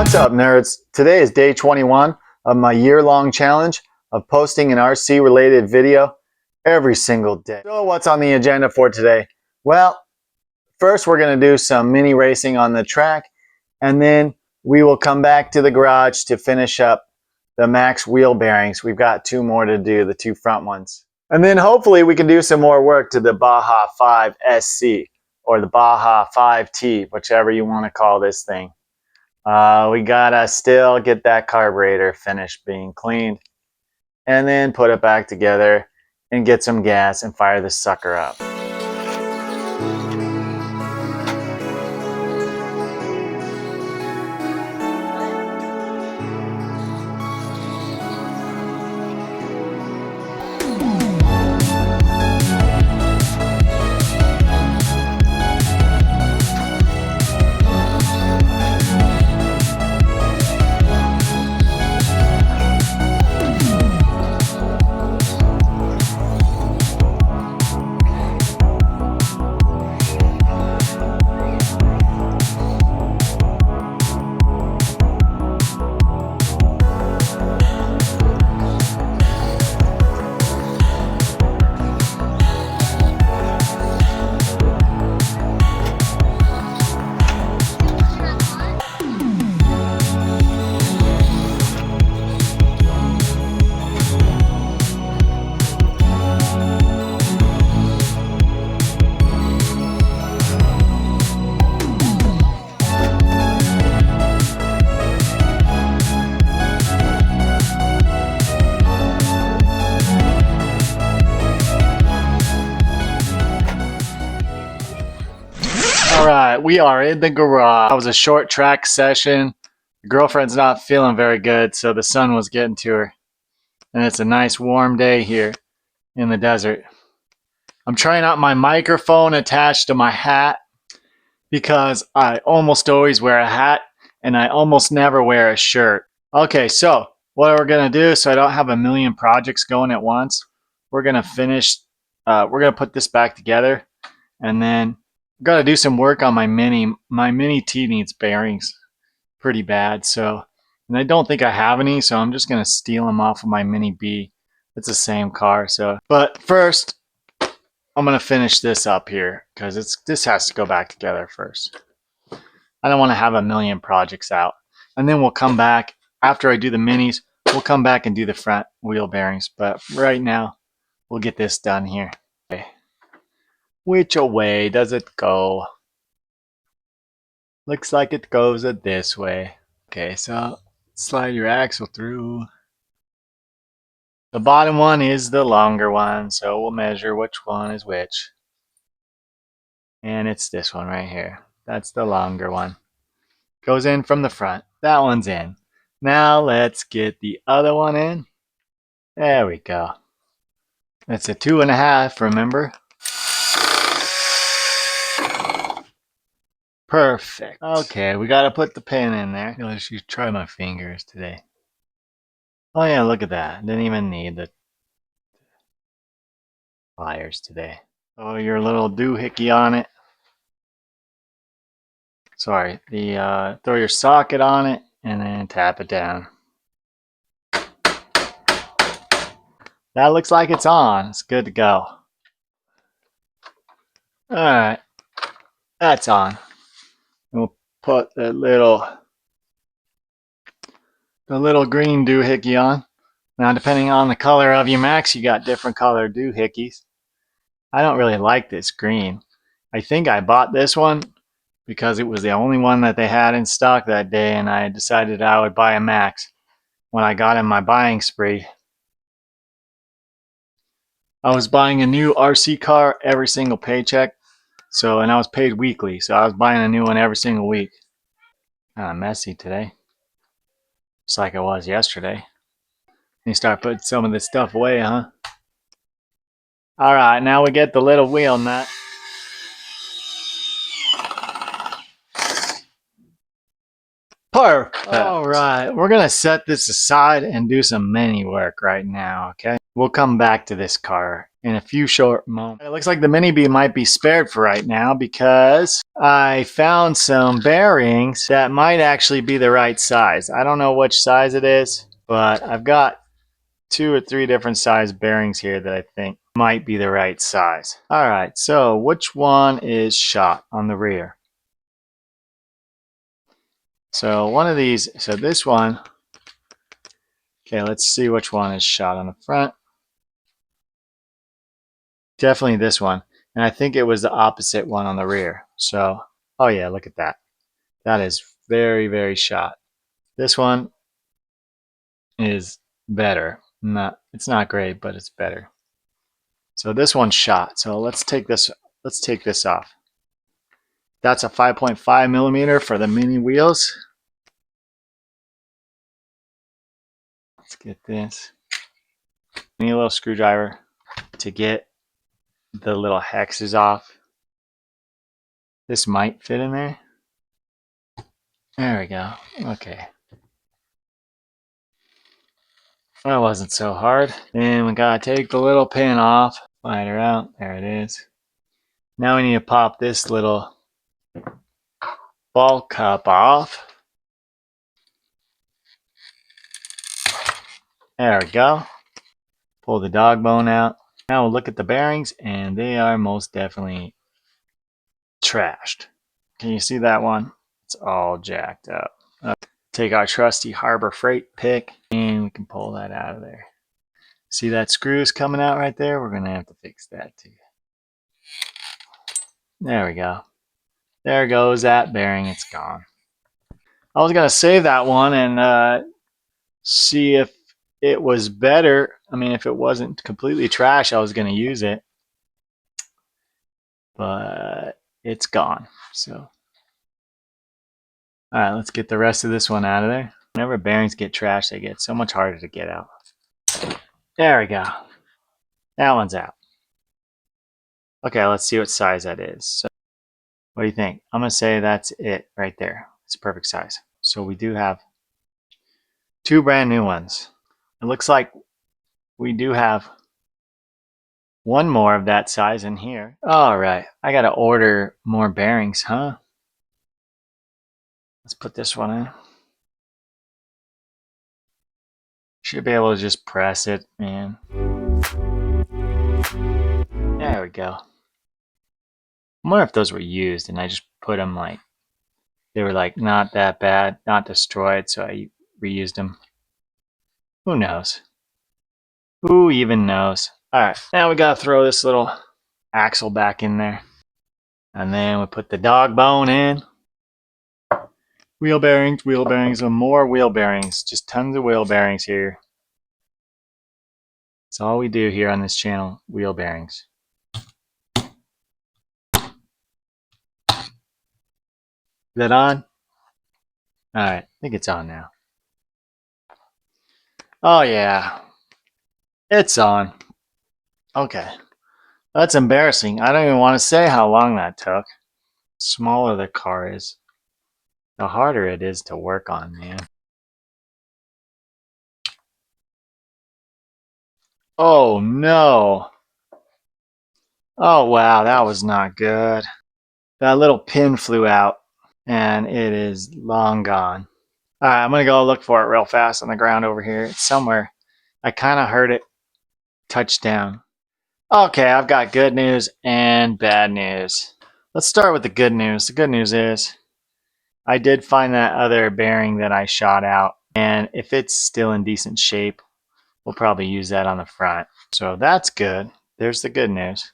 What's up, nerds? Today is day 21 of my year-long challenge of posting an RC related video every single day. So what's on the agenda for today? Well, first we're going to do some mini racing on the track, and then we will come back to the garage to finish up the max wheel bearings. We've got two more to do, the two front ones. And then hopefully we can do some more work to the Baja 5 SC or the Baja 5T, whichever you want to call this thing. We gotta still get that carburetor finished being cleaned and then put it back together and get some gas and fire this sucker up. Alright, we are in the garage. That was a short track session. The girlfriend's not feeling very good, so the sun was getting to her. And it's a nice warm day here in the desert. I'm trying out my microphone attached to my hat because I almost always wear a hat and I almost never wear a shirt. Okay, so what we're going to do, so I don't have a million projects going at once, we're going to put this back together, and then got to do some work on my Mini T needs bearings pretty bad, so, and I don't think I have any, so I'm just going to steal them off of my Mini B. It's the same car, so, but first I'm going to finish this up here because this has to go back together first. I don't want to have a million projects out, and then we'll come back after I do the minis. We'll come back and do the front wheel bearings, but right now we'll get this done here. Okay. Which way does it go? Looks like it goes this way. Okay, so slide your axle through. The bottom one is the longer one, so we'll measure which one is which. And it's this one right here. That's the longer one. Goes in from the front. That one's in. Now let's get the other one in. There we go. It's a 2.5, remember? Perfect. Okay, we gotta put the pin in there. Let's try my fingers today. Oh yeah, look at that. Didn't even need the pliers today. Oh, your little doohickey on it. Sorry, throw your socket on it and then tap it down. That looks like it's on. It's good to go. Alright, that's on. We'll put the little green doohickey on. Now, depending on the color of your Max, you got different color doohickeys. I don't really like this green. I think I bought this one because it was the only one that they had in stock that day, and I decided I would buy a Max when I got in my buying spree. I was buying a new RC car every single paycheck, and I was paid weekly, so I was buying a new one every single week. Kind of messy today, just like it was yesterday. You start putting some of this stuff away, huh? Alright, now we get the little wheel nut. Perfect. Alright, we're going to set this aside and do some mini work right now, okay? We'll come back to this car in a few short moments. It looks like the Mini Bee might be spared for right now because I found some bearings that might actually be the right size. I don't know which size it is, but I've got 2 or 3 different size bearings here that I think might be the right size. All right, so which one is shot on the rear? So one of these, so this one, okay, let's see which one is shot on the front. Definitely this one. And I think it was the opposite one on the rear. So, oh yeah, look at that. That is very, very shot. This one is better. It's not great, but it's better. So this one's shot. So let's take this off. That's a 5.5 millimeter for the mini wheels. Let's get this. Need a little screwdriver to get the little hexes off. This might fit in there. There we go. Okay. That wasn't so hard. Then we gotta take the little pin off. Slide her out. There it is. Now we need to pop this little ball cup off. There we go. Pull the dog bone out. Now we'll look at the bearings, and they are most definitely trashed. Can you see that one? It's all jacked up. Take our trusty Harbor Freight pick, and we can pull that out of there. See that screws coming out right there? We're going to have to fix that too. There we go. There goes that bearing. It's gone. I was going to save that one and see if it was better. I mean, if it wasn't completely trash, I was going to use it. But it's gone. So, all right, let's get the rest of this one out of there. Whenever bearings get trashed, they get so much harder to get out. There we go. That one's out. Okay, let's see what size that is. So, what do you think? I'm going to say that's it right there. It's a perfect size. So we do have 2 brand new ones. It looks like we do have one more of that size in here. All right, I got to order more bearings, huh? Let's put this one in. Should be able to just press it, man. There we go. I wonder if those were used and I just put them like, they were like not that bad, not destroyed, so I reused them. Who knows? Who even knows? All right, now we gotta throw this little axle back in there. And then we put the dog bone in. Wheel bearings, and more wheel bearings. Just tons of wheel bearings here. That's all we do here on this channel, wheel bearings. Is that on? All right, I think it's on now. Oh yeah, it's on. Okay, that's embarrassing. I don't even want to say how long that took. The smaller the car is, the harder it is to work on, man. Oh no. Oh wow, that was not good. That little pin flew out and it is long gone. All right, I'm gonna go look for it real fast on the ground over here. It's somewhere. I kind of heard it touch down. Okay, I've got good news and bad news. Let's start with the good news. The good news is I did find that other bearing that I shot out, and if it's still in decent shape, we'll probably use that on the front. So that's good. There's the good news.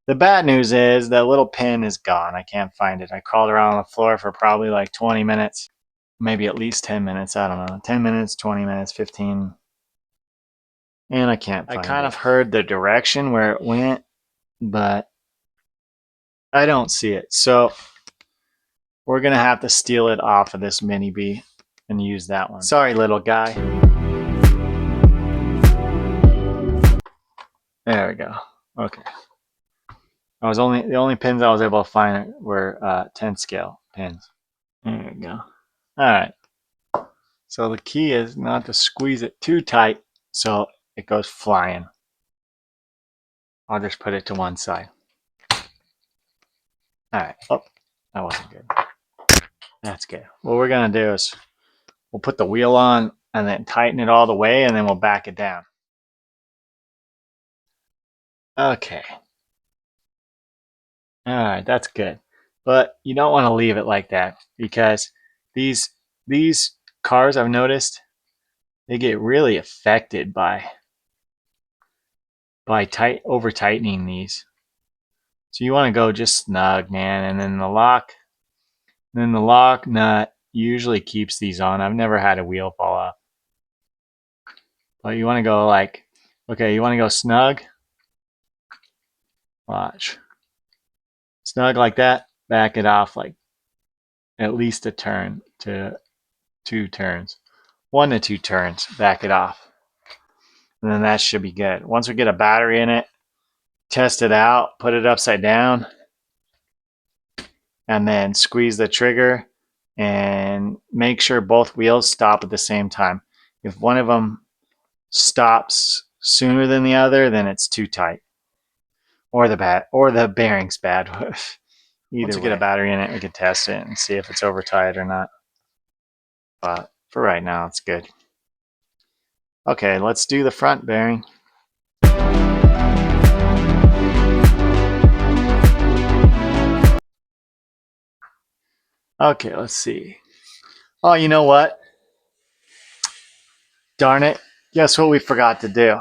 The bad news is that little pin is gone. I can't find it. I crawled around on the floor for probably like 20 minutes, maybe at least 10 minutes. I don't know. 10 minutes, 20 minutes, 15. And I can't find it. I kind of heard the direction where it went, but I don't see it. So we're going to have to steal it off of this Mini Bee and use that one. Sorry, little guy. There we go. Okay. The only pins I was able to find were 10 scale pins. There we go. All right. So the key is not to squeeze it too tight so it goes flying. I'll just put it to one side. Alright. Oh, that wasn't good. That's good. What we're going to do is we'll put the wheel on and then tighten it all the way, and then we'll back it down. Okay. Alright, that's good. But you don't want to leave it like that, because these cars, I've noticed, they get really affected by over tightening these. So you want to go just snug, man, and then the lock nut usually keeps these on. I've never had a wheel fall off. But you want to go like, okay, you want to go snug. Watch. Snug like that, back it off like at least a turn to 2 turns. 1 to 2 turns, back it off. And then that should be good. Once we get a battery in it, test it out, put it upside down, and then squeeze the trigger and make sure both wheels stop at the same time. If one of them stops sooner than the other, then it's too tight. Or the bearing's bad. Once we get a battery in it, we can test it and see if it's over tight or not. But for right now, it's good. Okay, let's do the front bearing. Okay, let's see. Oh, you know what? Darn it. Guess what we forgot to do?